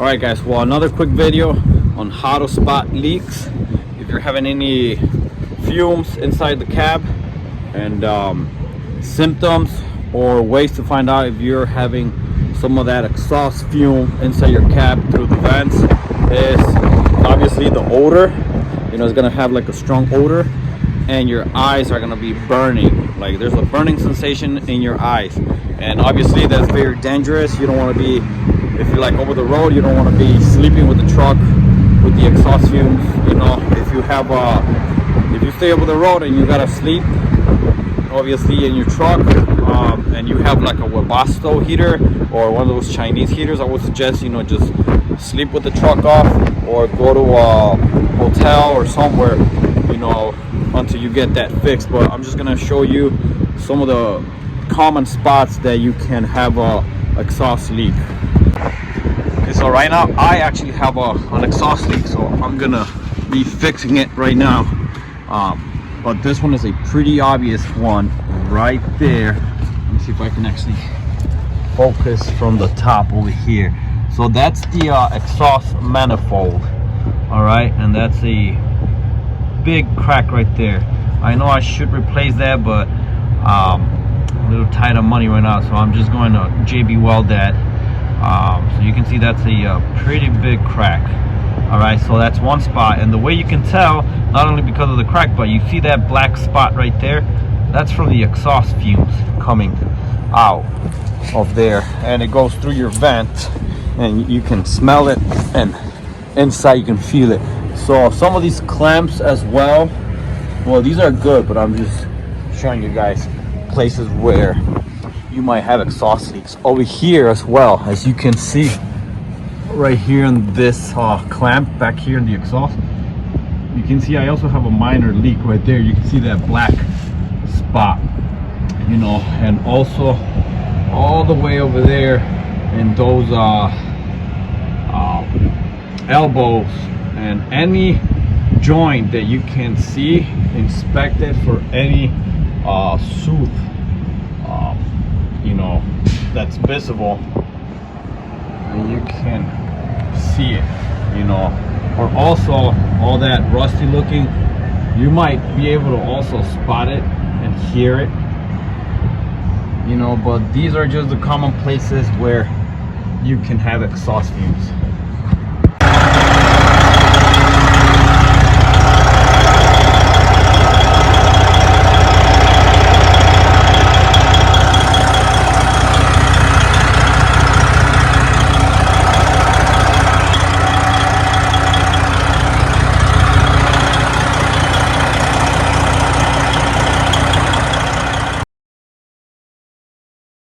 All right guys, well, another quick video on how to spot leaks if you're having any fumes inside the cab, and symptoms or ways to find out if you're having some of that exhaust fume inside your cab through the vents is obviously the odor. You know, it's gonna have like a strong odor, and your eyes are gonna be burning. Like there's a burning sensation in your eyes, and obviously that's very dangerous. You don't want to be, if you're like over the road, you don't want to be sleeping with the truck with the exhaust fumes. You know, if you have if you stay over the road and you gotta sleep obviously in your truck, and you have like a Webasto heater or one of those Chinese heaters, I would suggest, you know, just sleep with the truck off or go to a hotel or somewhere, you know, until you get that fixed. But I'm just gonna show you some of the common spots that you can have a exhaust leak. Okay, so right now I actually have an exhaust leak, so I'm gonna be fixing it right now. But this one is a pretty obvious one right there. Let me see if I can actually focus from the top over here. So that's the exhaust manifold, all right, and that's a big crack right there. I know I should replace that, but a little tight on money right now, so I'm just going to JB Weld that. So you can see that's a pretty big crack. All right, so that's one spot, and the way you can tell, not only because of the crack, but you see that black spot right there, that's from the exhaust fumes coming out of there, and it goes through your vent, and you can smell it, and inside you can feel it. So some of these clamps as well, these are good, but I'm just showing you guys places where you might have exhaust leaks. Over here as well, as you can see right here in this clamp back here in the exhaust, you can see I also have a minor leak right there. You can see that black spot, you know, and also all the way over there in those elbows, and any joint that you can see, inspect it for any soot, you know, that's visible, and you can see it, you know. Or also all that rusty looking, you might be able to also spot it and hear it, you know. But these are just the common places where you can have exhaust fumes.